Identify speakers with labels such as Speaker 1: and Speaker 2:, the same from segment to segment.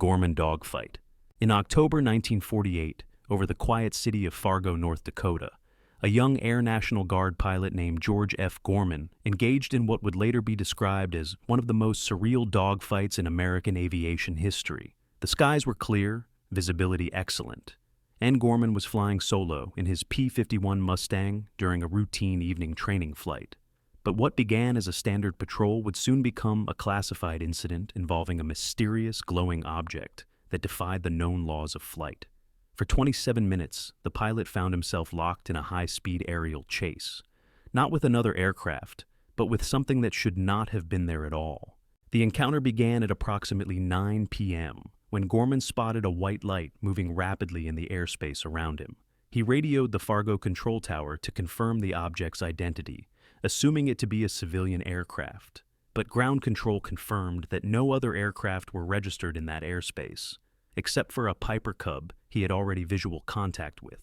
Speaker 1: Gorman Dogfight. In October 1948, over the quiet city of Fargo, North Dakota, a young Air National Guard pilot named George F. Gorman engaged in what would later be described as one of the most surreal dogfights in American aviation history. The skies were clear, visibility excellent, and Gorman was flying solo in his P-51 Mustang during a routine evening training flight. But what began as a standard patrol would soon become a classified incident involving a mysterious glowing object that defied the known laws of flight. For 27 minutes, the pilot found himself locked in a high-speed aerial chase, not with another aircraft, but with something that should not have been there at all. The encounter began at approximately 9 p.m., when Gorman spotted a white light moving rapidly in the airspace around him. He radioed the Fargo control tower to confirm the object's identity, assuming it to be a civilian aircraft. But ground control confirmed that no other aircraft were registered in that airspace, except for a Piper Cub he had already visual contact with.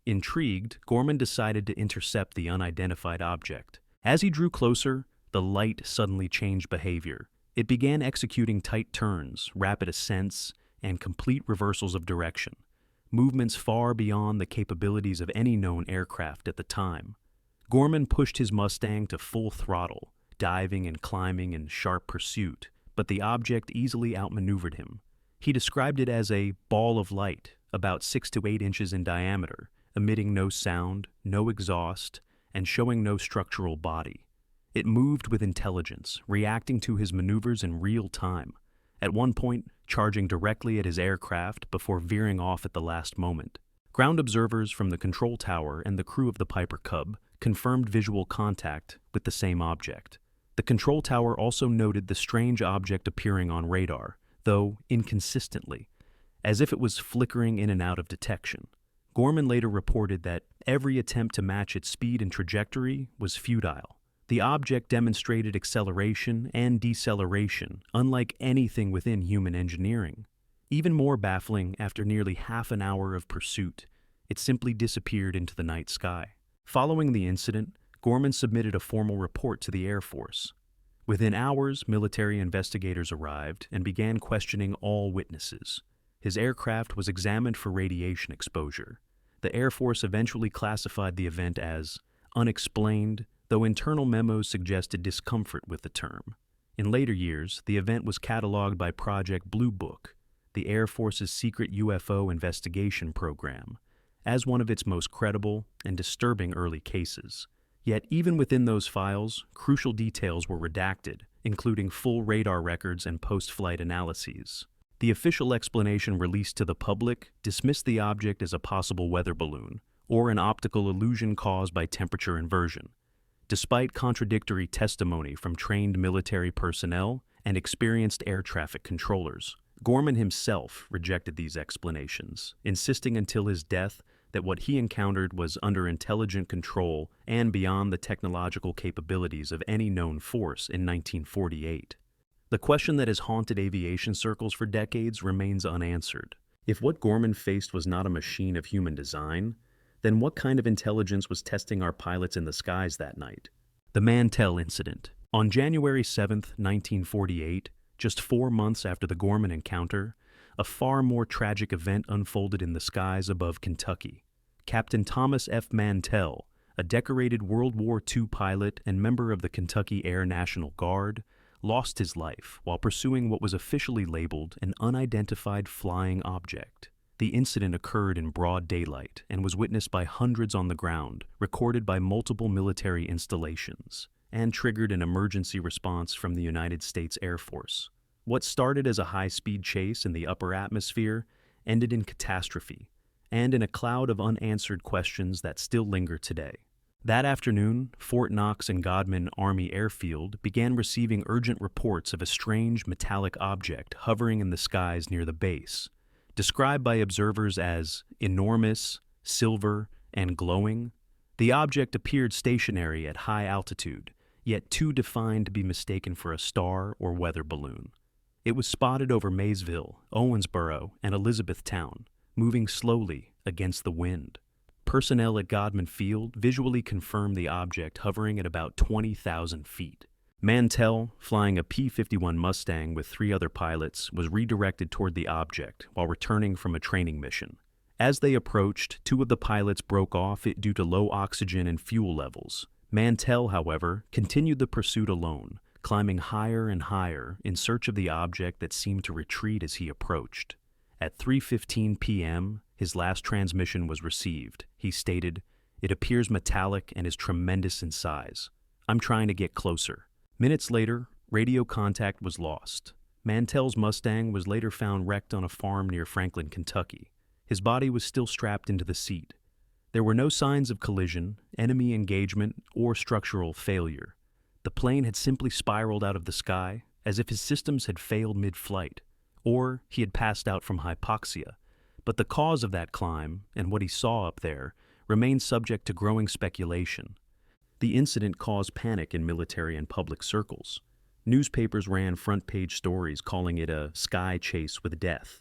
Speaker 1: Intrigued, Gorman decided to intercept the unidentified object. As he drew closer, the light suddenly changed behavior. It began executing tight turns, rapid ascents, and complete reversals of direction, movements far beyond the capabilities of any known aircraft at the time. Gorman pushed his Mustang to full throttle, diving and climbing in sharp pursuit, but the object easily outmaneuvered him. He described it as a ball of light, about 6 to 8 inches in diameter, emitting no sound, no exhaust, and showing no structural body. It moved with intelligence, reacting to his maneuvers in real time, at one point charging directly at his aircraft before veering off at the last moment. Ground observers from the control tower and the crew of the Piper Cub confirmed visual contact with the same object. The control tower also noted the strange object appearing on radar, though inconsistently, as if it was flickering in and out of detection. Gorman later reported that every attempt to match its speed and trajectory was futile. The object demonstrated acceleration and deceleration, unlike anything within human engineering. Even more baffling, after nearly half an hour of pursuit, it simply disappeared into the night sky. Following the incident, Gorman submitted a formal report to the Air Force. Within hours, military investigators arrived and began questioning all witnesses. His aircraft was examined for radiation exposure. The Air Force eventually classified the event as unexplained, though internal memos suggested discomfort with the term. In later years, the event was cataloged by Project Blue Book, the Air Force's secret UFO investigation program, as one of its most credible and disturbing early cases. Yet even within those files, crucial details were redacted, including full radar records and post-flight analyses. The official explanation released to the public dismissed the object as a possible weather balloon, or an optical illusion caused by temperature inversion. Despite contradictory testimony from trained military personnel and experienced air traffic controllers, Gorman himself rejected these explanations, insisting until his death that what he encountered was under intelligent control and beyond the technological capabilities of any known force in 1948. The question that has haunted aviation circles for decades remains unanswered. If what Gorman faced was not a machine of human design, then what kind of intelligence was testing our pilots in the skies that night? The Mantell Incident. On January 7, 1948, just 4 months after the Gorman encounter, a far more tragic event unfolded in the skies above Kentucky. Captain Thomas F. Mantell, a decorated World War II pilot and member of the Kentucky Air National Guard, lost his life while pursuing what was officially labeled an unidentified flying object. The incident occurred in broad daylight and was witnessed by hundreds on the ground, recorded by multiple military installations, and triggered an emergency response from the United States Air Force. What started as a high-speed chase in the upper atmosphere ended in catastrophe, and in a cloud of unanswered questions that still linger today. That afternoon, Fort Knox and Godman Army Airfield began receiving urgent reports of a strange metallic object hovering in the skies near the base, described by observers as enormous, silver, and glowing. The object appeared stationary at high altitude, yet too defined to be mistaken for a star or weather balloon. It was spotted over Maysville, Owensboro, and Elizabethtown, moving slowly against the wind. Personnel at Godman Field visually confirmed the object hovering at about 20,000 feet. Mantell, flying a P-51 Mustang with 3 other pilots, was redirected toward the object while returning from a training mission. As they approached, 2 of the pilots broke off due to low oxygen and fuel levels. Mantell, however, continued the pursuit alone, climbing higher and higher in search of the object that seemed to retreat as he approached. At 3:15 p.m., his last transmission was received. He stated, "It appears metallic and is tremendous in size. I'm trying to get closer." Minutes later, radio contact was lost. Mantell's Mustang was later found wrecked on a farm near Franklin, Kentucky. His body was still strapped into the seat. There were no signs of collision, enemy engagement, or structural failure. The plane had simply spiraled out of the sky, as if his systems had failed mid-flight, or he had passed out from hypoxia. But the cause of that climb, and what he saw up there, remained subject to growing speculation. The incident caused panic in military and public circles. Newspapers ran front-page stories calling it a sky chase with death,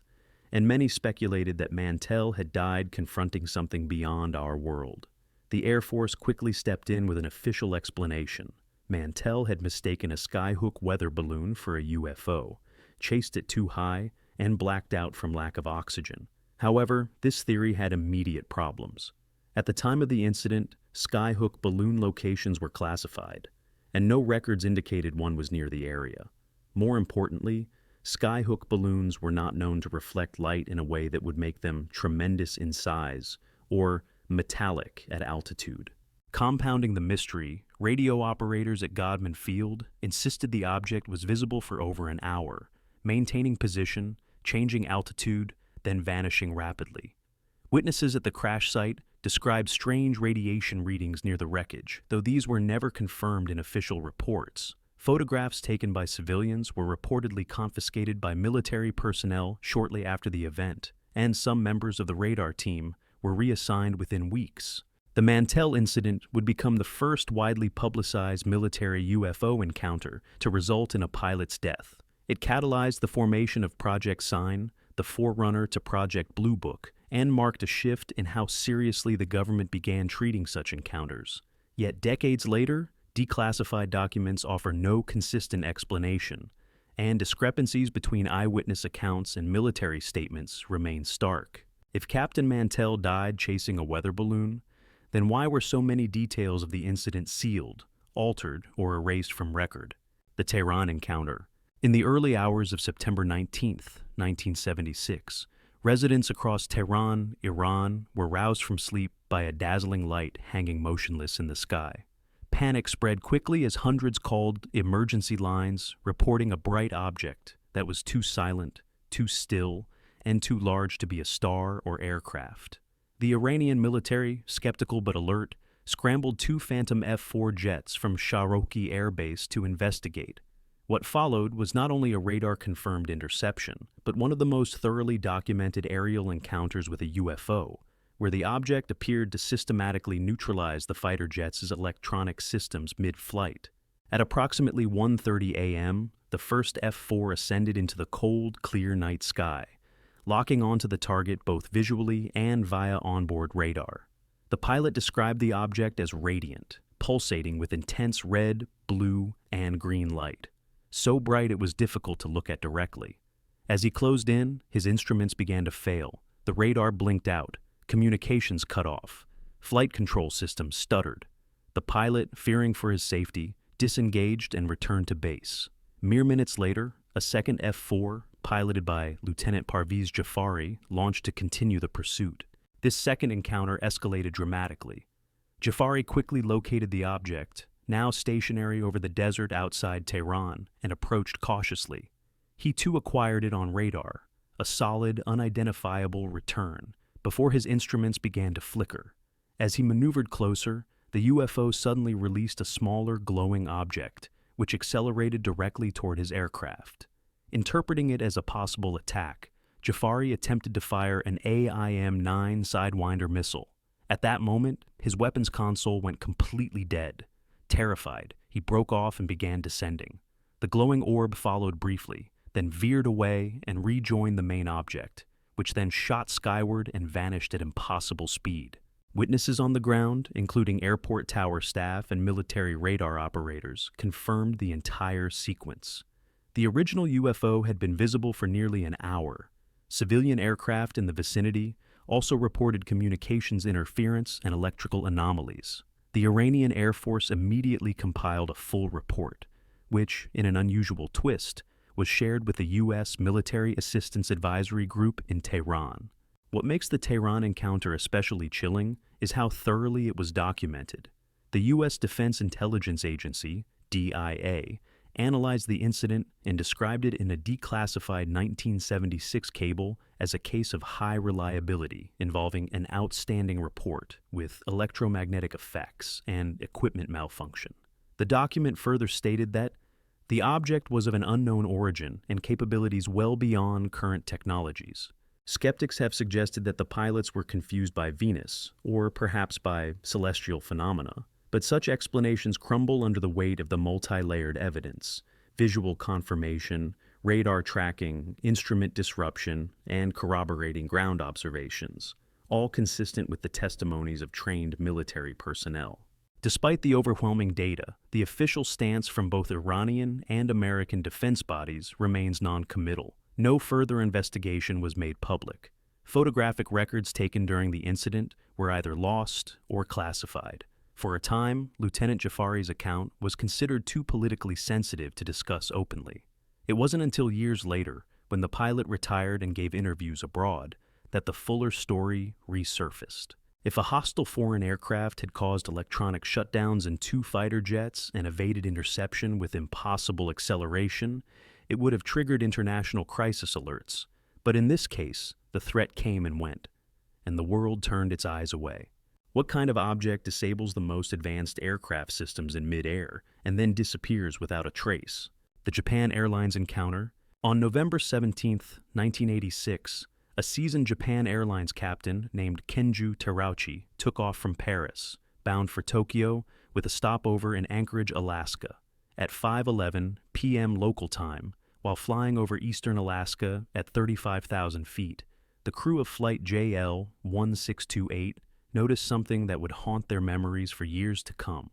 Speaker 1: and many speculated that Mantell had died confronting something beyond our world. The Air Force quickly stepped in with an official explanation. Mantell had mistaken a skyhook weather balloon for a UFO, chased it too high, and blacked out from lack of oxygen. However, this theory had immediate problems. At the time of the incident, skyhook balloon locations were classified, and no records indicated one was near the area. More importantly, skyhook balloons were not known to reflect light in a way that would make them tremendous in size or metallic at altitude. Compounding the mystery, radio operators at Godman Field insisted the object was visible for over an hour, maintaining position, changing altitude, then vanishing rapidly. Witnesses at the crash site described strange radiation readings near the wreckage, though these were never confirmed in official reports. Photographs taken by civilians were reportedly confiscated by military personnel shortly after the event, and some members of the radar team were reassigned within weeks. The Mantell Incident would become the first widely publicized military UFO encounter to result in a pilot's death. It catalyzed the formation of Project Sign, the forerunner to Project Blue Book, and marked a shift in how seriously the government began treating such encounters. Yet decades later, declassified documents offer no consistent explanation, and discrepancies between eyewitness accounts and military statements remain stark. If Captain Mantell died chasing a weather balloon, then why were so many details of the incident sealed, altered, or erased from record? The Tehran Encounter. In the early hours of September 19, 1976, residents across Tehran, Iran, were roused from sleep by a dazzling light hanging motionless in the sky. Panic spread quickly as hundreds called emergency lines, reporting a bright object that was too silent, too still, and too large to be a star or aircraft. The Iranian military, skeptical but alert, scrambled 2 Phantom F-4 jets from Shahroki Air Base to investigate. What followed was not only a radar-confirmed interception, but one of the most thoroughly documented aerial encounters with a UFO, where the object appeared to systematically neutralize the fighter jets' electronic systems mid-flight. At approximately 1:30 a.m., the first F-4 ascended into the cold, clear night sky, locking onto the target both visually and via onboard radar. The pilot described the object as radiant, pulsating with intense red, blue, and green light. So bright it was difficult to look at directly. As he closed in, his instruments began to fail. The radar blinked out, communications cut off, flight control systems stuttered. The pilot, fearing for his safety, disengaged and returned to base. Mere minutes later, a second F-4, piloted by Lieutenant Parviz Jafari, launched to continue the pursuit. This second encounter escalated dramatically. Jafari quickly located the object, now stationary over the desert outside Tehran, and approached cautiously. He too acquired it on radar, a solid, unidentifiable return, before his instruments began to flicker. As he maneuvered closer, the UFO suddenly released a smaller, glowing object, which accelerated directly toward his aircraft. Interpreting it as a possible attack, Jafari attempted to fire an AIM-9 Sidewinder missile. At that moment, his weapons console went completely dead. Terrified, he broke off and began descending. The glowing orb followed briefly, then veered away and rejoined the main object, which then shot skyward and vanished at impossible speed. Witnesses on the ground, including airport tower staff and military radar operators, confirmed the entire sequence. The original UFO had been visible for nearly an hour. Civilian aircraft in the vicinity also reported communications interference and electrical anomalies. The Iranian Air Force immediately compiled a full report, which, in an unusual twist, was shared with the U.S. Military Assistance Advisory Group in Tehran. What makes the Tehran encounter especially chilling is how thoroughly it was documented. The U.S. Defense Intelligence Agency, DIA, analyzed the incident and described it in a declassified 1976 cable as a case of high reliability involving an outstanding report with electromagnetic effects and equipment malfunction. The document further stated that the object was of an unknown origin and capabilities well beyond current technologies. Skeptics have suggested that the pilots were confused by Venus, or perhaps by celestial phenomena, but such explanations crumble under the weight of the multi-layered evidence: visual confirmation, radar tracking, instrument disruption, and corroborating ground observations, all consistent with the testimonies of trained military personnel. Despite the overwhelming data, the official stance from both Iranian and American defense bodies remains non-committal. No further investigation was made public. Photographic records taken during the incident were either lost or classified. For a time, Lieutenant Jafari's account was considered too politically sensitive to discuss openly. It wasn't until years later, when the pilot retired and gave interviews abroad, that the fuller story resurfaced. If a hostile foreign aircraft had caused electronic shutdowns in 2 fighter jets and evaded interception with impossible acceleration, it would have triggered international crisis alerts. But in this case, the threat came and went, and the world turned its eyes away. What kind of object disables the most advanced aircraft systems in mid-air and then disappears without a trace? The Japan Airlines encounter. On November 17, 1986, a seasoned Japan Airlines captain named Kenju Terauchi took off from Paris, bound for Tokyo, with a stopover in Anchorage, Alaska. At 5:11 p.m. local time, while flying over eastern Alaska at 35,000 feet, the crew of flight JL-1628 noticed something that would haunt their memories for years to come.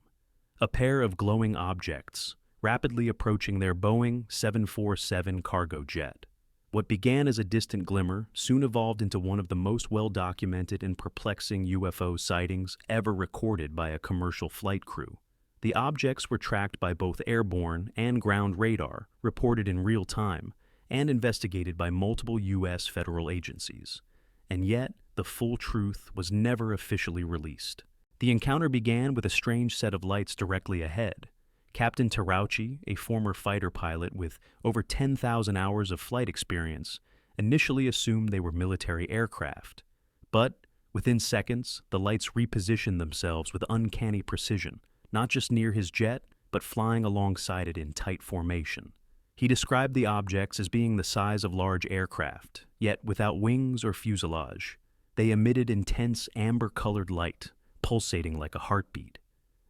Speaker 1: A pair of glowing objects, rapidly approaching their Boeing 747 cargo jet. What began as a distant glimmer soon evolved into one of the most well-documented and perplexing UFO sightings ever recorded by a commercial flight crew. The objects were tracked by both airborne and ground radar, reported in real time, and investigated by multiple U.S. federal agencies. And yet, the full truth was never officially released. The encounter began with a strange set of lights directly ahead. Captain Terauchi, a former fighter pilot with over 10,000 hours of flight experience, initially assumed they were military aircraft. But, within seconds, the lights repositioned themselves with uncanny precision, not just near his jet, but flying alongside it in tight formation. He described the objects as being the size of large aircraft, yet without wings or fuselage. They emitted intense amber-colored light, pulsating like a heartbeat.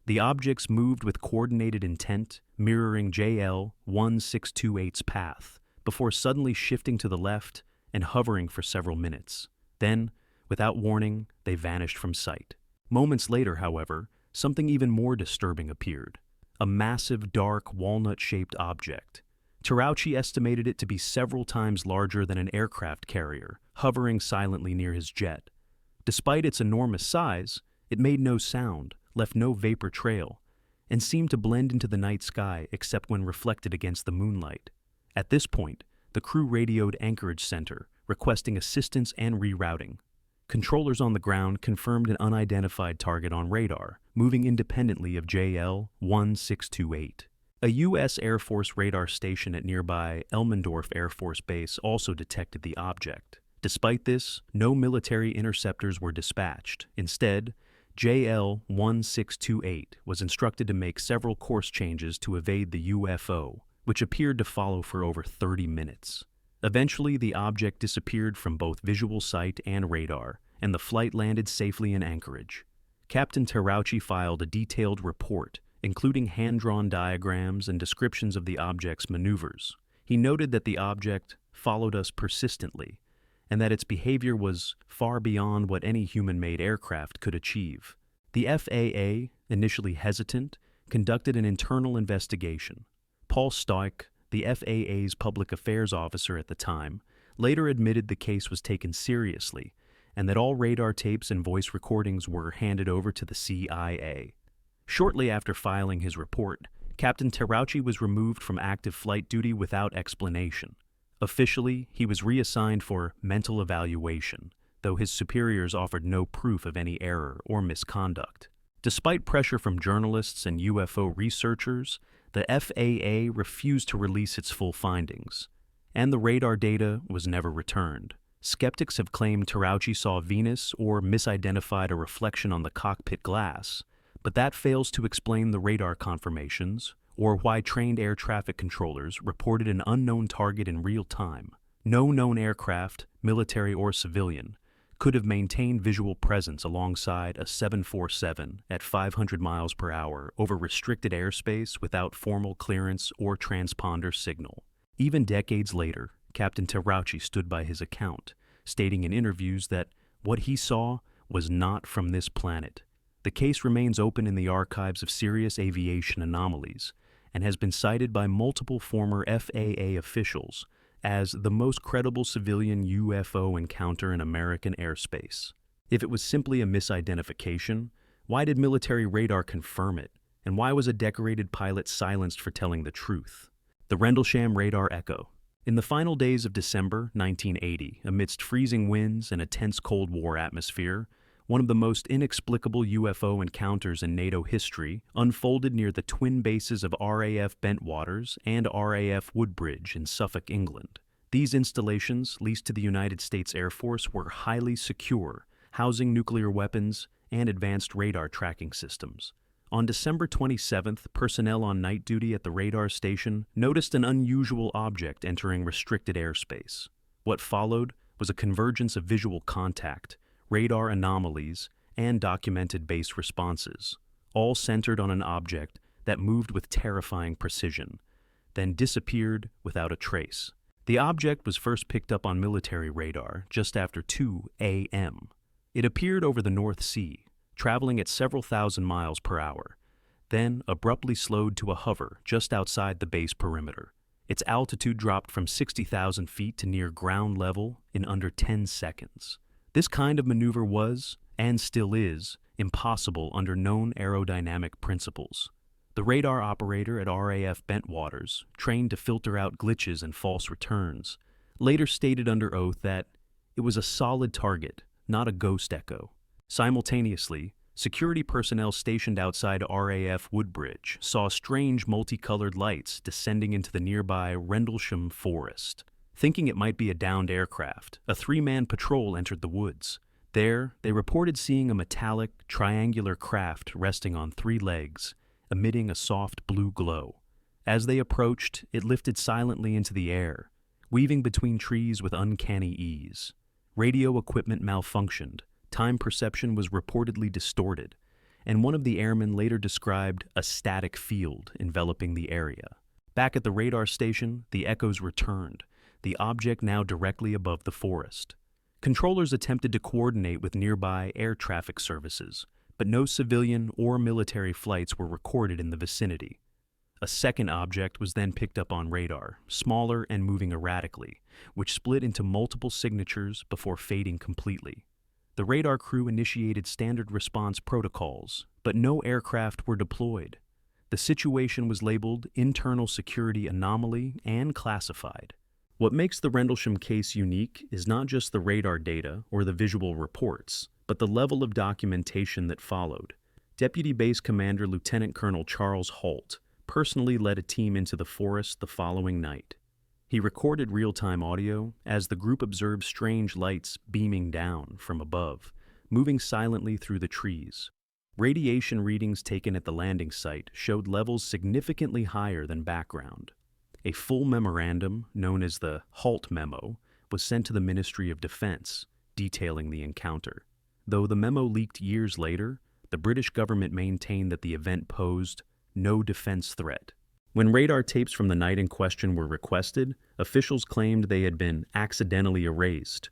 Speaker 1: The objects moved with coordinated intent, mirroring JL-1628's path, before suddenly shifting to the left and hovering for several minutes. Then, without warning, they vanished from sight. Moments later, however, something even more disturbing appeared. A massive, dark, walnut-shaped object. Terauchi estimated it to be several times larger than an aircraft carrier, hovering silently near his jet. Despite its enormous size, it made no sound, left no vapor trail, and seemed to blend into the night sky except when reflected against the moonlight. At this point, the crew radioed Anchorage Center, requesting assistance and rerouting. Controllers on the ground confirmed an unidentified target on radar, moving independently of JL-1628. A U.S. Air Force radar station at nearby Elmendorf Air Force Base also detected the object. Despite this, no military interceptors were dispatched. Instead, JL-1628 was instructed to make several course changes to evade the UFO, which appeared to follow for over 30 minutes. Eventually, the object disappeared from both visual sight and radar, and the flight landed safely in Anchorage. Captain Terauchi filed a detailed report, including hand-drawn diagrams and descriptions of the object's maneuvers. He noted that the object followed us persistently, and that its behavior was far beyond what any human-made aircraft could achieve. The FAA, initially hesitant, conducted an internal investigation. Paul Stoick, the FAA's public affairs officer at the time, later admitted the case was taken seriously and that all radar tapes and voice recordings were handed over to the CIA. Shortly after filing his report, Captain Terauchi was removed from active flight duty without explanation. Officially, he was reassigned for mental evaluation, though his superiors offered no proof of any error or misconduct. Despite pressure from journalists and UFO researchers, the FAA refused to release its full findings, and the radar data was never returned. Skeptics have claimed Terauchi saw Venus or misidentified a reflection on the cockpit glass, but that fails to explain the radar confirmations or why trained air traffic controllers reported an unknown target in real time. No known aircraft, military or civilian, could have maintained visual presence alongside a 747 at 500 miles per hour over restricted airspace without formal clearance or transponder signal. Even decades later, Captain Terauchi stood by his account, stating in interviews that what he saw was not from this planet. The case remains open in the archives of serious aviation anomalies and has been cited by multiple former FAA officials as the most credible civilian UFO encounter in American airspace. If it was simply a misidentification, why did military radar confirm it, and why was a decorated pilot silenced for telling the truth? The Rendlesham Radar Echo. In the final days of December 1980, amidst freezing winds and a tense Cold War atmosphere, one of the most inexplicable UFO encounters in NATO history unfolded near the twin bases of RAF Bentwaters and RAF Woodbridge in Suffolk, England. These installations, leased to the United States Air Force, were highly secure, housing nuclear weapons and advanced radar tracking systems. On December 27th, personnel on night duty at the radar station noticed an unusual object entering restricted airspace. What followed was a convergence of visual contact, radar anomalies, and documented base responses, all centered on an object that moved with terrifying precision, then disappeared without a trace. The object was first picked up on military radar just after 2 a.m. It appeared over the North Sea, traveling at several thousand miles per hour, then abruptly slowed to a hover just outside the base perimeter. Its altitude dropped from 60,000 feet to near ground level in under 10 seconds. This kind of maneuver was, and still is, impossible under known aerodynamic principles. The radar operator at RAF Bentwaters, trained to filter out glitches and false returns, later stated under oath that it was a solid target, not a ghost echo. Simultaneously, security personnel stationed outside RAF Woodbridge saw strange multicolored lights descending into the nearby Rendlesham forest. Thinking it might be a downed aircraft, a three-man patrol entered the woods. There, they reported seeing a metallic, triangular craft resting on 3 legs, emitting a soft blue glow. As they approached, it lifted silently into the air, weaving between trees with uncanny ease. Radio equipment malfunctioned. Time perception was reportedly distorted, and one of the airmen later described a static field enveloping the area. Back at the radar station, the echoes returned, the object now directly above the forest. Controllers attempted to coordinate with nearby air traffic services, but no civilian or military flights were recorded in the vicinity. A second object was then picked up on radar, smaller and moving erratically, which split into multiple signatures before fading completely. The radar crew initiated standard response protocols, but no aircraft were deployed. The situation was labeled internal security anomaly and classified. What makes the Rendlesham case unique is not just the radar data or the visual reports, but the level of documentation that followed. Deputy Base Commander Lieutenant Colonel Charles Holt personally led a team into the forest the following night. He recorded real-time audio as the group observed strange lights beaming down from above, moving silently through the trees. Radiation readings taken at the landing site showed levels significantly higher than background. A full memorandum, known as the Halt Memo, was sent to the Ministry of Defense, detailing the encounter. Though the memo leaked years later, the British government maintained that the event posed no defense threat. When radar tapes from the night in question were requested, officials claimed they had been accidentally erased.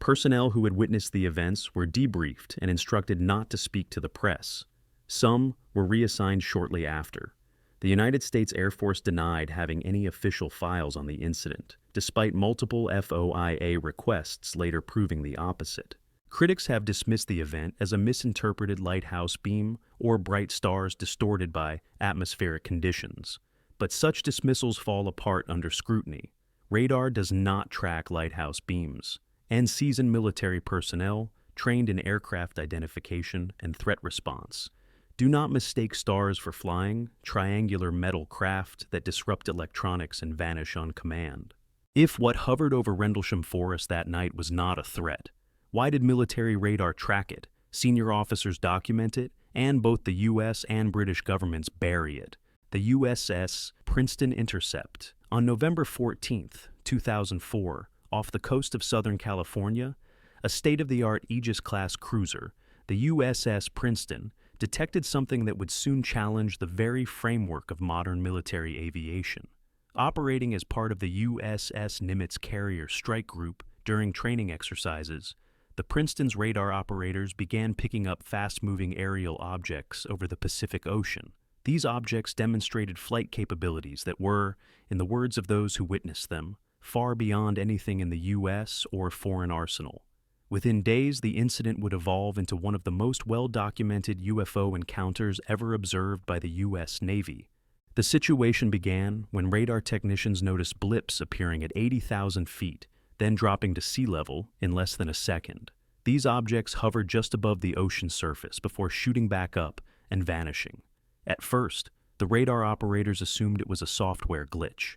Speaker 1: Personnel who had witnessed the events were debriefed and instructed not to speak to the press. Some were reassigned shortly after. The United States Air Force denied having any official files on the incident, despite multiple FOIA requests later proving the opposite. Critics have dismissed the event as a misinterpreted lighthouse beam or bright stars distorted by atmospheric conditions. But such dismissals fall apart under scrutiny. Radar does not track lighthouse beams, and seasoned military personnel, trained in aircraft identification and threat response, do not mistake stars for flying, triangular metal craft that disrupt electronics and vanish on command. If what hovered over Rendlesham Forest that night was not a threat, why did military radar track it, senior officers document it, and both the U.S. and British governments bury it? The USS Princeton Intercept. On November 14, 2004, off the coast of Southern California, a state-of-the-art Aegis-class cruiser, the USS Princeton, detected something that would soon challenge the very framework of modern military aviation. Operating as part of the USS Nimitz carrier strike group during training exercises, the Princeton's radar operators began picking up fast-moving aerial objects over the Pacific Ocean. These objects demonstrated flight capabilities that were, in the words of those who witnessed them, far beyond anything in the U.S. or foreign arsenal. Within days, the incident would evolve into one of the most well-documented UFO encounters ever observed by the U.S. Navy. The situation began when radar technicians noticed blips appearing at 80,000 feet, then dropping to sea level in less than a second. These objects hovered just above the ocean surface before shooting back up and vanishing. At first, the radar operators assumed it was a software glitch.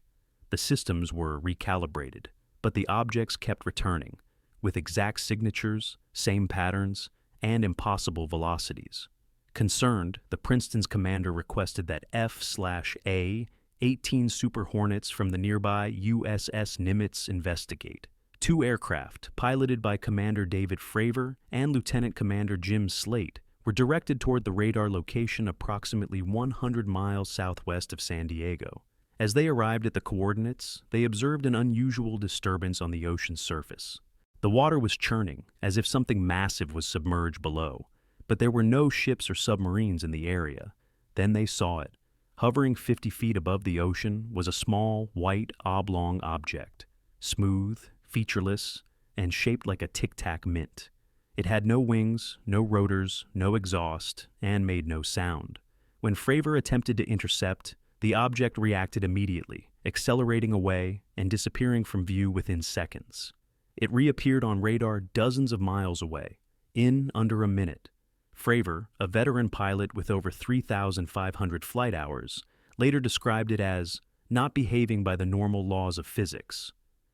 Speaker 1: The systems were recalibrated, but the objects kept returning, with exact signatures, same patterns, and impossible velocities. Concerned, the Princeton's commander requested that F/A 18 Super Hornets from the nearby USS Nimitz investigate. Two aircraft, piloted by Commander David Fravor and Lieutenant Commander Jim Slate, were directed toward the radar location approximately 100 miles southwest of San Diego. As they arrived at the coordinates, they observed an unusual disturbance on the ocean's surface. The water was churning, as if something massive was submerged below, but there were no ships or submarines in the area. Then they saw it. Hovering 50 feet above the ocean was a small, white, oblong object, smooth, featureless, and shaped like a tic-tac mint. It had no wings, no rotors, no exhaust, and made no sound. When Fravor attempted to intercept, the object reacted immediately, accelerating away and disappearing from view within seconds. It reappeared on radar dozens of miles away, in under a minute. Fravor, a veteran pilot with over 3,500 flight hours, later described it as not behaving by the normal laws of physics.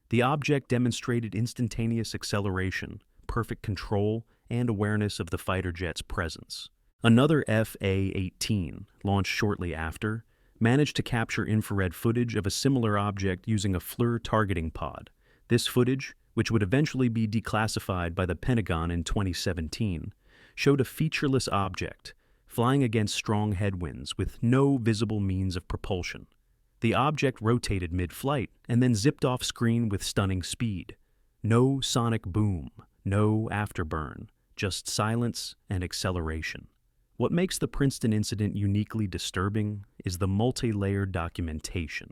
Speaker 1: The object demonstrated instantaneous acceleration, perfect control, and awareness of the fighter jet's presence. Another FA-18, launched shortly after, managed to capture infrared footage of a similar object using a FLIR targeting pod. This footage, which would eventually be declassified by the Pentagon in 2017, showed a featureless object, flying against strong headwinds with no visible means of propulsion. The object rotated mid-flight and then zipped off screen with stunning speed. No sonic boom, no afterburn, just silence and acceleration. What makes the Princeton incident uniquely disturbing is the multi-layered documentation.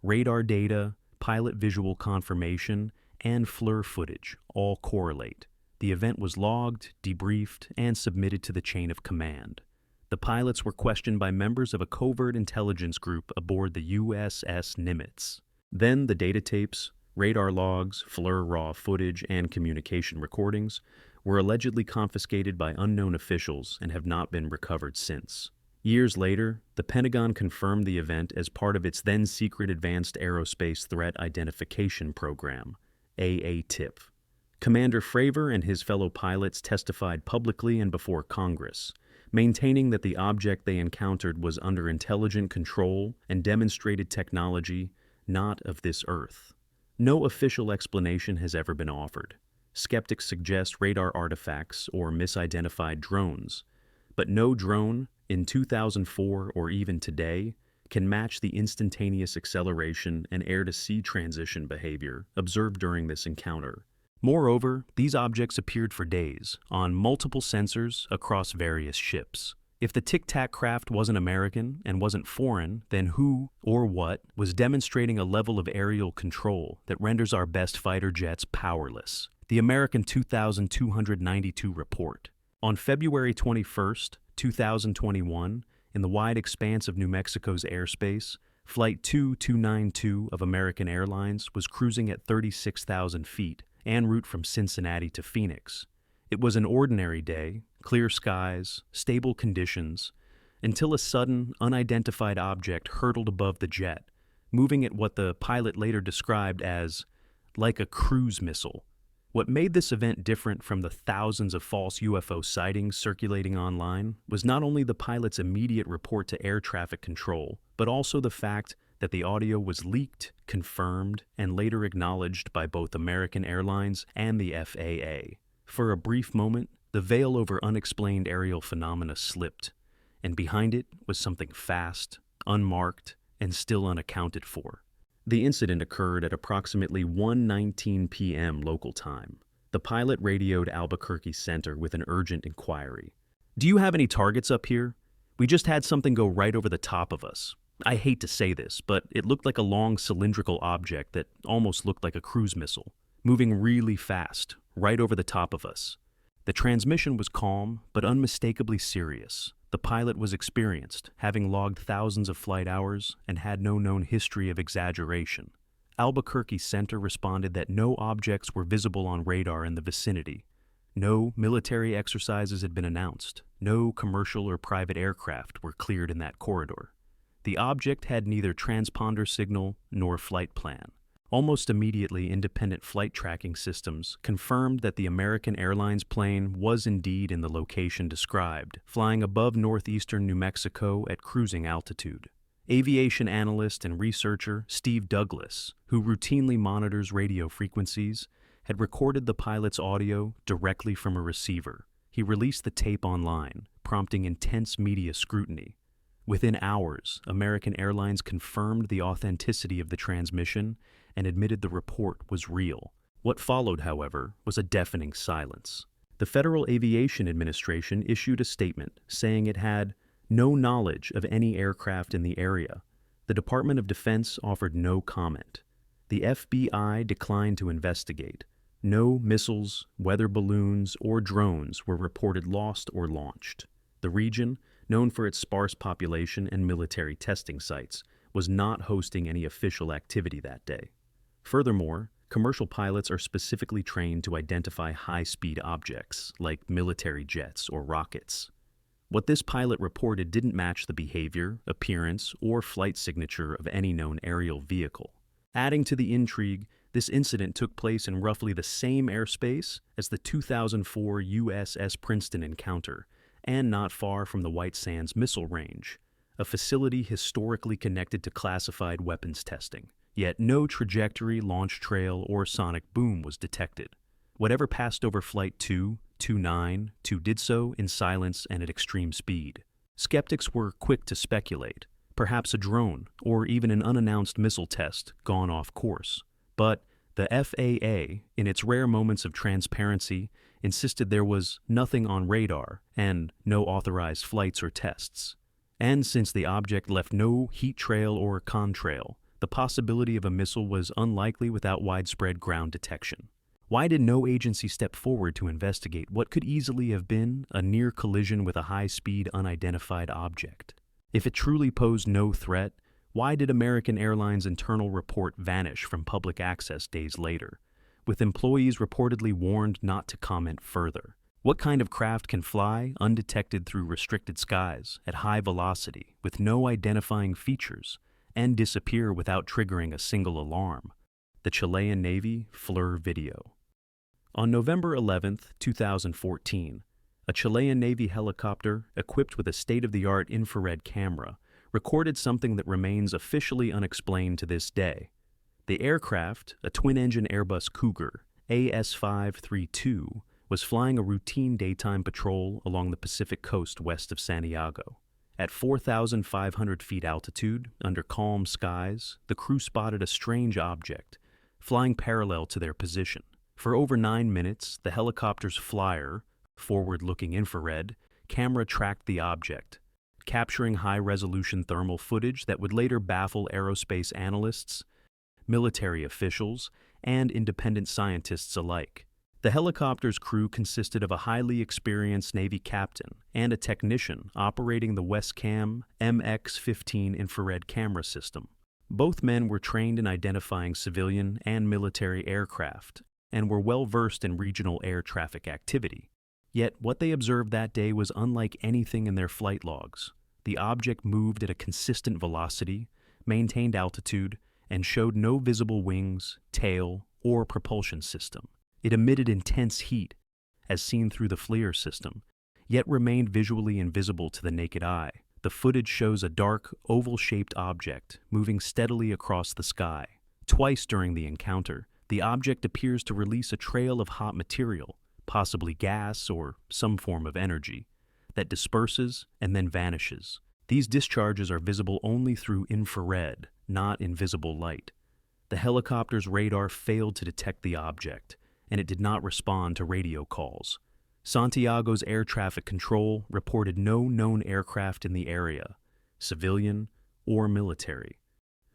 Speaker 1: Radar data, pilot visual confirmation, and FLIR footage all correlate. The event was logged, debriefed, and submitted to the chain of command. The pilots were questioned by members of a covert intelligence group aboard the USS Nimitz. Then the data tapes, radar logs, FLIR raw footage, and communication recordings were allegedly confiscated by unknown officials and have not been recovered since. Years later, the Pentagon confirmed the event as part of its then-secret Advanced Aerospace Threat Identification Program, AATIP. Commander Fravor and his fellow pilots testified publicly and before Congress, maintaining that the object they encountered was under intelligent control and demonstrated technology not of this Earth. No official explanation has ever been offered. Skeptics suggest radar artifacts or misidentified drones, but no drone, in 2004 or even today, can match the instantaneous acceleration and air-to-sea transition behavior observed during this encounter. Moreover, these objects appeared for days, on multiple sensors across various ships. If the Tic Tac craft wasn't American and wasn't foreign, then who or what was demonstrating a level of aerial control that renders our best fighter jets powerless? The American 2292 report. On February 21, 2021, in the wide expanse of New Mexico's airspace, Flight 2292 of American Airlines was cruising at 36,000 feet en route from Cincinnati to Phoenix. It was an ordinary day, clear skies, stable conditions, until a sudden, unidentified object hurtled above the jet, moving at what the pilot later described as like a cruise missile. What made this event different from the thousands of false UFO sightings circulating online was not only the pilot's immediate report to air traffic control, but also the fact that the audio was leaked, confirmed, and later acknowledged by both American Airlines and the FAA. For a brief moment, the veil over unexplained aerial phenomena slipped, and behind it was something fast, unmarked, and still unaccounted for. The incident occurred at approximately 1:19 p.m. local time. The pilot radioed Albuquerque Center with an urgent inquiry. "Do you have any targets up here? We just had something go right over the top of us. I hate to say this, but it looked like a long cylindrical object that almost looked like a cruise missile, moving really fast, right over the top of us." The transmission was calm, but unmistakably serious. The pilot was experienced, having logged thousands of flight hours, and had no known history of exaggeration. Albuquerque Center responded that no objects were visible on radar in the vicinity. No military exercises had been announced. No commercial or private aircraft were cleared in that corridor. The object had neither transponder signal nor flight plan. Almost immediately, independent flight tracking systems confirmed that the American Airlines plane was indeed in the location described, flying above northeastern New Mexico at cruising altitude. Aviation analyst and researcher Steve Douglas, who routinely monitors radio frequencies, had recorded the pilot's audio directly from a receiver. He released the tape online, prompting intense media scrutiny. Within hours, American Airlines confirmed the authenticity of the transmission and admitted the report was real. What followed, however, was a deafening silence. The Federal Aviation Administration issued a statement saying it had no knowledge of any aircraft in the area. The Department of Defense offered no comment. The FBI declined to investigate. No missiles, weather balloons, or drones were reported lost or launched. The region, known for its sparse population and military testing sites, was not hosting any official activity that day. Furthermore, commercial pilots are specifically trained to identify high-speed objects, like military jets or rockets. What this pilot reported didn't match the behavior, appearance, or flight signature of any known aerial vehicle. Adding to the intrigue, this incident took place in roughly the same airspace as the 2004 USS Princeton encounter, and not far from the White Sands Missile Range, a facility historically connected to classified weapons testing. Yet no trajectory, launch trail, or sonic boom was detected. Whatever passed over Flight 292 did so in silence and at extreme speed. Skeptics were quick to speculate, perhaps a drone, or even an unannounced missile test gone off course. But the FAA, in its rare moments of transparency, insisted there was nothing on radar and no authorized flights or tests. And since the object left no heat trail or contrail, the possibility of a missile was unlikely without widespread ground detection. Why did no agency step forward to investigate what could easily have been a near collision with a high-speed unidentified object? If it truly posed no threat, why did American Airlines' internal report vanish from public access days later, with employees reportedly warned not to comment further? What kind of craft can fly undetected through restricted skies at high velocity with no identifying features and disappear without triggering a single alarm? The Chilean Navy FLIR video. On November 11, 2014, a Chilean Navy helicopter equipped with a state-of-the-art infrared camera recorded something that remains officially unexplained to this day. The aircraft, a twin-engine Airbus Cougar AS-532, was flying a routine daytime patrol along the Pacific coast west of Santiago. At 4,500 feet altitude, under calm skies, the crew spotted a strange object, flying parallel to their position. For over 9 minutes, the helicopter's FLIR, forward-looking infrared, camera tracked the object, capturing high-resolution thermal footage that would later baffle aerospace analysts, military officials, and independent scientists alike. The helicopter's crew consisted of a highly experienced Navy captain and a technician operating the Westcam MX-15 infrared camera system. Both men were trained in identifying civilian and military aircraft and were well versed in regional air traffic activity. Yet what they observed that day was unlike anything in their flight logs. The object moved at a consistent velocity, maintained altitude, and showed no visible wings, tail, or propulsion system. It emitted intense heat, as seen through the FLIR system, yet remained visually invisible to the naked eye. The footage shows a dark, oval-shaped object moving steadily across the sky. Twice during the encounter, the object appears to release a trail of hot material, possibly gas or some form of energy, that disperses and then vanishes. These discharges are visible only through infrared, not in visible light. The helicopter's radar failed to detect the object, and it did not respond to radio calls. Santiago's air traffic control reported no known aircraft in the area, civilian or military.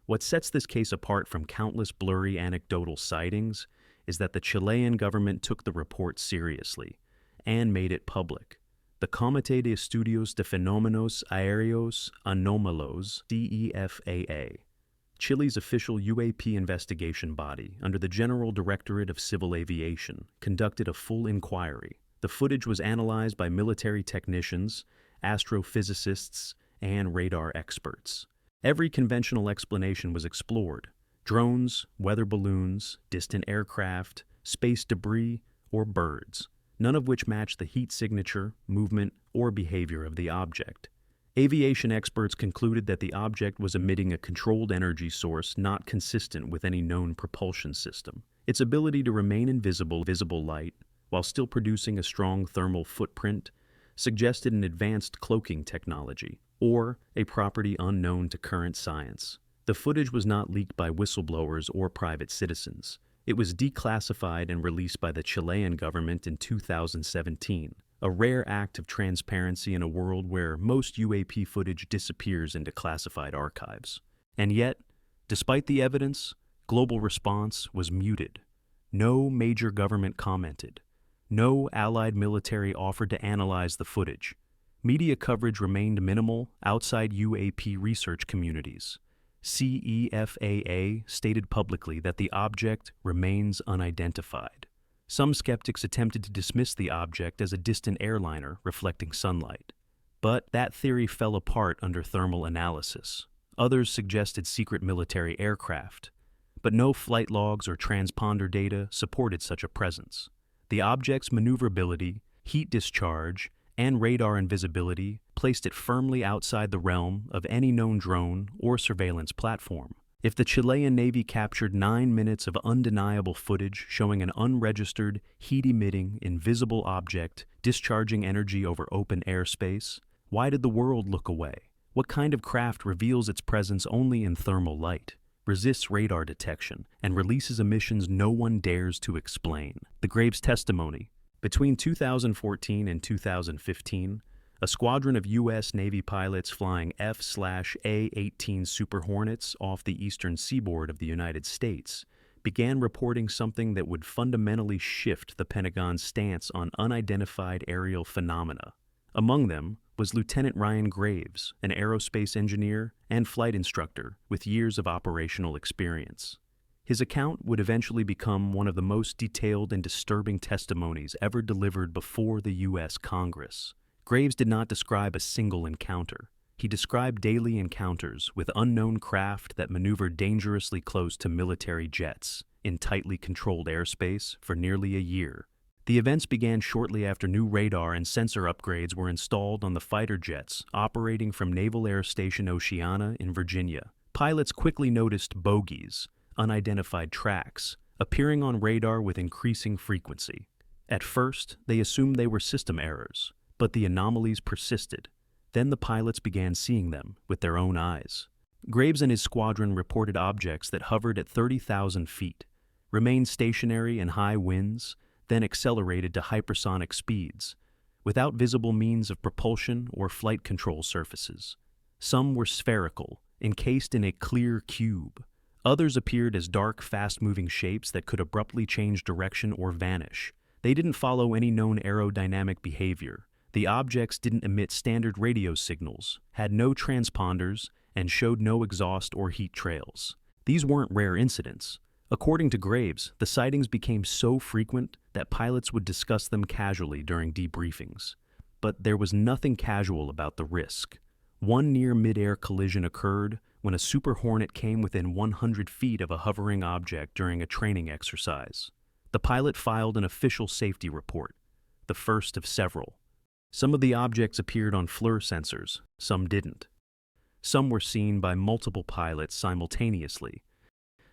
Speaker 1: What sets this case apart from countless blurry anecdotal sightings is that the Chilean government took the report seriously and made it public. The Comité de Estudios de Fenómenos Aéreos Anómalos, CEFAA, Chile's official UAP investigation body under the General Directorate of Civil Aviation, conducted a full inquiry. The footage was analyzed by military technicians, astrophysicists, and radar experts. Every conventional explanation was explored: drones, weather balloons, distant aircraft, space debris, or birds, none of which matched the heat signature, movement, or behavior of the object. Aviation experts concluded that the object was emitting a controlled energy source not consistent with any known propulsion system. Its ability to remain in visible light, while still producing a strong thermal footprint, suggested an advanced cloaking technology, or a property unknown to current science. The footage was not leaked by whistleblowers or private citizens. It was declassified and released by the Chilean government in 2017, a rare act of transparency in a world where most UAP footage disappears into classified archives. And yet, despite the evidence, global response was muted. No major government commented. No allied military offered to analyze the footage. Media coverage remained minimal outside UAP research communities. CEFAA stated publicly that the object remains unidentified. Some skeptics attempted to dismiss the object as a distant airliner reflecting sunlight. But that theory fell apart under thermal analysis. Others suggested secret military aircraft, but no flight logs or transponder data supported such a presence. The object's maneuverability, heat discharge, and radar invisibility placed it firmly outside the realm of any known drone or surveillance platform. If the Chilean Navy captured 9 minutes of undeniable footage showing an unregistered, heat-emitting, invisible object discharging energy over open airspace, why did the world look away? What kind of craft reveals its presence only in thermal light, resists radar detection, and releases emissions no one dares to explain? The Graves testimony. Between 2014 and 2015, a squadron of U.S. Navy pilots flying F/A-18 Super Hornets off the eastern seaboard of the United States began reporting something that would fundamentally shift the Pentagon's stance on unidentified aerial phenomena. Among them was Lieutenant Ryan Graves, an aerospace engineer and flight instructor with years of operational experience. His account would eventually become one of the most detailed and disturbing testimonies ever delivered before the U.S. Congress. Graves did not describe a single encounter. He described daily encounters with unknown craft that maneuvered dangerously close to military jets in tightly controlled airspace for nearly a year. The events began shortly after new radar and sensor upgrades were installed on the fighter jets operating from Naval Air Station Oceana in Virginia. Pilots quickly noticed bogies, unidentified tracks, appearing on radar with increasing frequency. At first, they assumed they were system errors, but the anomalies persisted. Then the pilots began seeing them with their own eyes. Graves and his squadron reported objects that hovered at 30,000 feet, remained stationary in high winds, then accelerated to hypersonic speeds, without visible means of propulsion or flight control surfaces. Some were spherical, encased in a clear cube. Others appeared as dark, fast-moving shapes that could abruptly change direction or vanish. They didn't follow any known aerodynamic behavior. The objects didn't emit standard radio signals, had no transponders, and showed no exhaust or heat trails. These weren't rare incidents. According to Graves, the sightings became so frequent that pilots would discuss them casually during debriefings. But there was nothing casual about the risk. One near mid-air collision occurred when a Super Hornet came within 100 feet of a hovering object during a training exercise. The pilot filed an official safety report, the first of several. Some of the objects appeared on FLIR sensors, some didn't. Some were seen by multiple pilots simultaneously.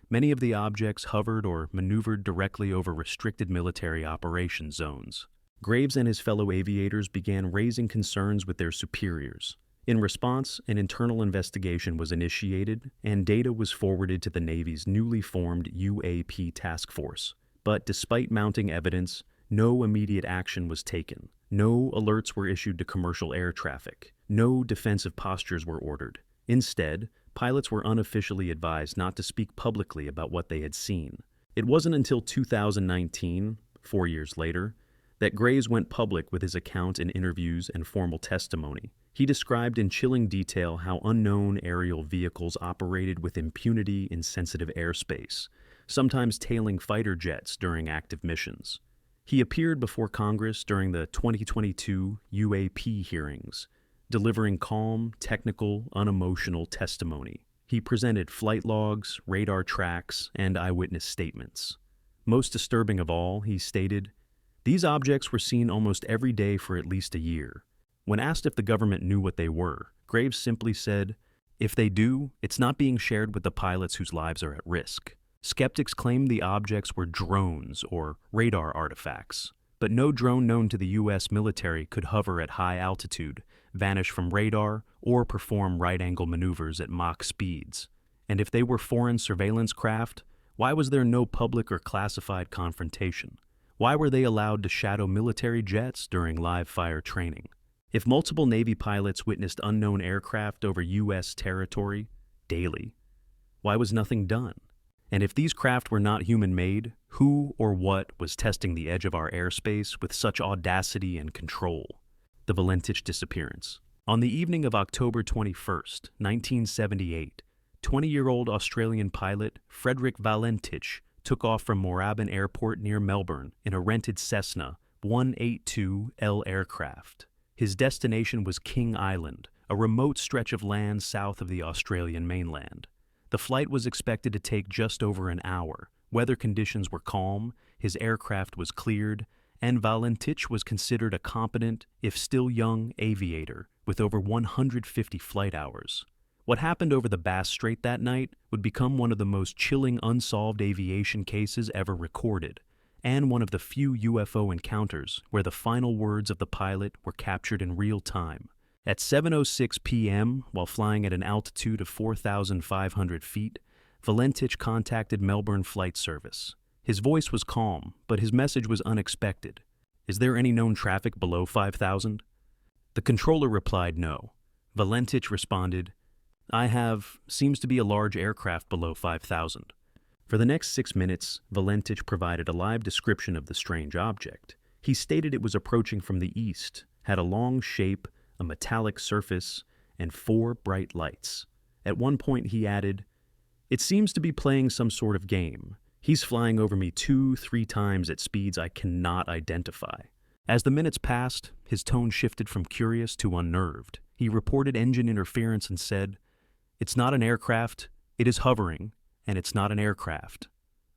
Speaker 1: Many of the objects hovered or maneuvered directly over restricted military operation zones. Graves and his fellow aviators began raising concerns with their superiors. In response, an internal investigation was initiated, and data was forwarded to the Navy's newly formed UAP task force. But despite mounting evidence, no immediate action was taken. No alerts were issued to commercial air traffic. No defensive postures were ordered. Instead, pilots were unofficially advised not to speak publicly about what they had seen. It wasn't until 2019, 4 years later, that Graves went public with his account in interviews and formal testimony. He described in chilling detail how unknown aerial vehicles operated with impunity in sensitive airspace, sometimes tailing fighter jets during active missions. He appeared before Congress during the 2022 UAP hearings, delivering calm, technical, unemotional testimony. He presented flight logs, radar tracks, and eyewitness statements. Most disturbing of all, he stated, "These objects were seen almost every day for at least a year." When asked if the government knew what they were, Graves simply said, "If they do, it's not being shared with the pilots whose lives are at risk." Skeptics claimed the objects were drones or radar artifacts, but no drone known to the U.S. military could hover at high altitude, vanish from radar, or perform right-angle maneuvers at Mach speeds. And if they were foreign surveillance craft, why was there no public or classified confrontation? Why were they allowed to shadow military jets during live-fire training? If multiple Navy pilots witnessed unknown aircraft over U.S. territory daily, why was nothing done? And if these craft were not human-made, who or what was testing the edge of our airspace with such audacity and control? The Valentich Disappearance. On the evening of October 21st, 1978, 20-year-old Australian pilot Frederick Valentich took off from Moorabbin Airport near Melbourne in a rented Cessna 182L aircraft. His destination was King Island, a remote stretch of land south of the Australian mainland. The flight was expected to take just over an hour. Weather conditions were calm, his aircraft was cleared, and Valentich was considered a competent, if still young, aviator with over 150 flight hours. What happened over the Bass Strait that night would become one of the most chilling unsolved aviation cases ever recorded, and one of the few UFO encounters where the final words of the pilot were captured in real time. At 7:06 p.m., while flying at an altitude of 4,500 feet, Valentich contacted Melbourne Flight Service. His voice was calm, but his message was unexpected. "Is there any known traffic below 5,000? The controller replied no. Valentich responded, seems to be a large aircraft below 5,000. For the next 6 minutes, Valentich provided a live description of the strange object. He stated it was approaching from the east, had a long shape, a metallic surface, and 4 bright lights. At one point he added, "It seems to be playing some sort of game. He's flying over me 2-3 times at speeds I cannot identify." As the minutes passed, his tone shifted from curious to unnerved. He reported engine interference and said, "It's not an aircraft, it is hovering, and it's not an aircraft."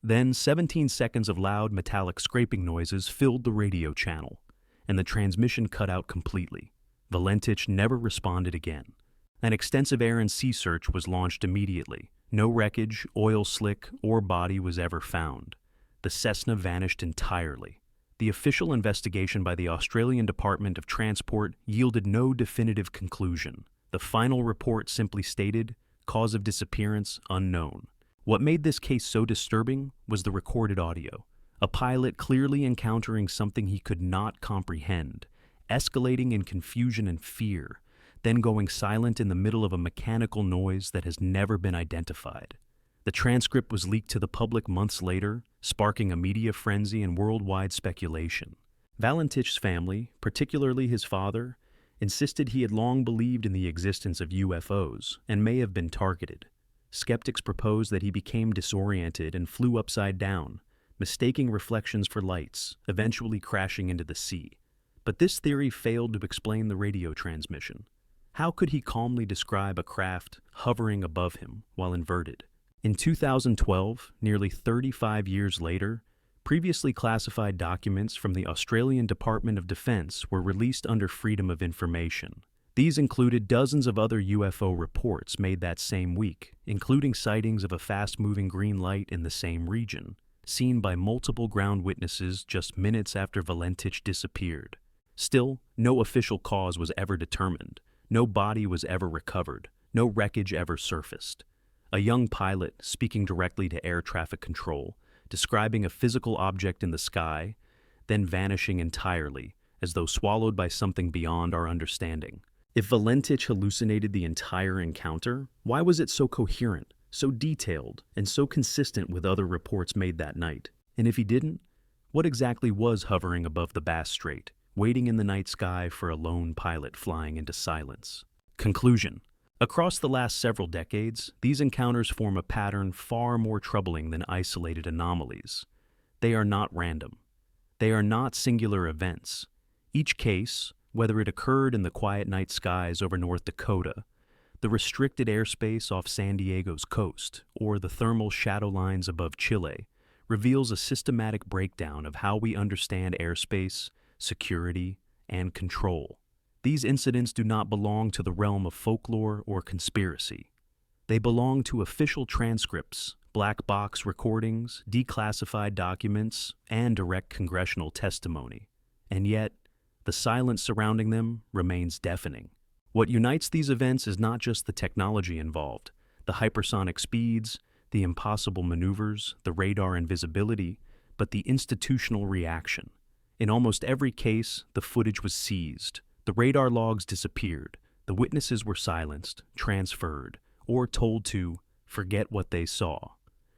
Speaker 1: Then 17 seconds of loud metallic scraping noises filled the radio channel, and the transmission cut out completely. Valentich never responded again. An extensive air and sea search was launched immediately. No wreckage, oil slick, or body was ever found. The Cessna vanished entirely. The official investigation by the Australian Department of Transport yielded no definitive conclusion. The final report simply stated, "Cause of disappearance unknown," What made this case so disturbing was the recorded audio. A pilot clearly encountering something he could not comprehend, escalating in confusion and fear, then going silent in the middle of a mechanical noise that has never been identified. The transcript was leaked to the public months later, sparking a media frenzy and worldwide speculation. Valentich's family, particularly his father, insisted he had long believed in the existence of UFOs and may have been targeted. Skeptics proposed that he became disoriented and flew upside down, mistaking reflections for lights, eventually crashing into the sea. But this theory failed to explain the radio transmission. How could he calmly describe a craft hovering above him while inverted? In 2012, nearly 35 years later, previously classified documents from the Australian Department of Defence were released under Freedom of Information. These included dozens of other UFO reports made that same week, including sightings of a fast-moving green light in the same region, seen by multiple ground witnesses just minutes after Valentich disappeared. Still, no official cause was ever determined. No body was ever recovered. No wreckage ever surfaced. A young pilot, speaking directly to air traffic control, describing a physical object in the sky, then vanishing entirely, as though swallowed by something beyond our understanding. If Valentich hallucinated the entire encounter, why was it so coherent, so detailed, and so consistent with other reports made that night? And if he didn't, what exactly was hovering above the Bass Strait, waiting in the night sky for a lone pilot flying into silence? Conclusion. Across the last several decades, these encounters form a pattern far more troubling than isolated anomalies. They are not random. They are not singular events. Each case, whether it occurred in the quiet night skies over North Dakota, the restricted airspace off San Diego's coast, or the thermal shadow lines above Chile, reveals a systematic breakdown of how we understand airspace, security, and control. These incidents do not belong to the realm of folklore or conspiracy. They belong to official transcripts, black box recordings, declassified documents, and direct congressional testimony. And yet, the silence surrounding them remains deafening. What unites these events is not just the technology involved, the hypersonic speeds, the impossible maneuvers, the radar invisibility, but the institutional reaction. In almost every case, the footage was seized. The radar logs disappeared, the witnesses were silenced, transferred, or told to forget what they saw.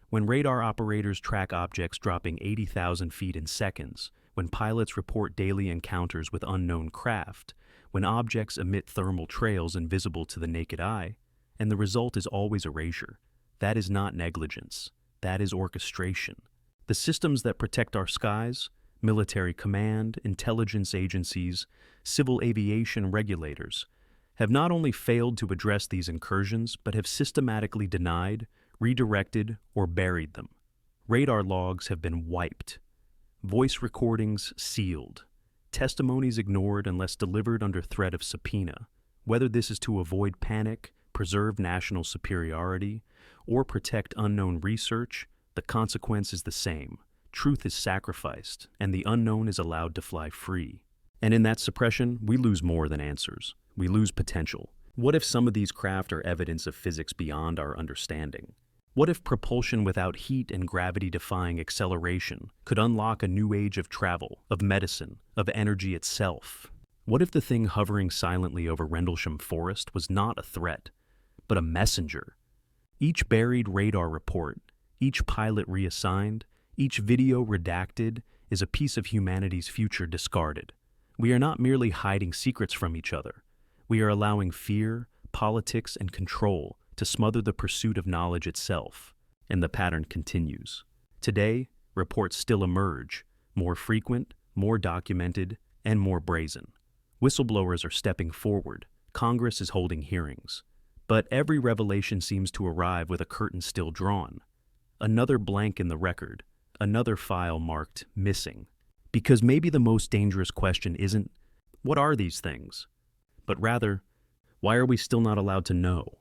Speaker 1: When radar operators track objects dropping 80,000 feet in seconds, when pilots report daily encounters with unknown craft, when objects emit thermal trails invisible to the naked eye, and the result is always erasure, that is not negligence, that is orchestration. The systems that protect our skies, military command, intelligence agencies, civil aviation regulators, have not only failed to address these incursions, but have systematically denied, redirected, or buried them. Radar logs have been wiped, voice recordings sealed, testimonies ignored unless delivered under threat of subpoena, whether this is to avoid panic, preserve national superiority, or protect unknown research. The consequence is the same. Truth is sacrificed, and the unknown is allowed to fly free. And in that suppression, we lose more than answers. We lose potential. What if some of these craft are evidence of physics beyond our understanding? What if propulsion without heat and gravity-defying acceleration could unlock a new age of travel, of medicine, of energy itself? What if the thing hovering silently over Rendlesham Forest was not a threat, but a messenger? Each buried radar report, each pilot reassigned, each video redacted is a piece of humanity's future discarded. We are not merely hiding secrets from each other. We are allowing fear, politics, and control to smother the pursuit of knowledge itself. And the pattern continues. Today, reports still emerge, more frequent, more documented, and more brazen. Whistleblowers are stepping forward. Congress is holding hearings. But every revelation seems to arrive with a curtain still drawn. Another blank in the record. Another file marked missing. Because maybe the most dangerous question isn't, what are these things? But rather, why are we still not allowed to know?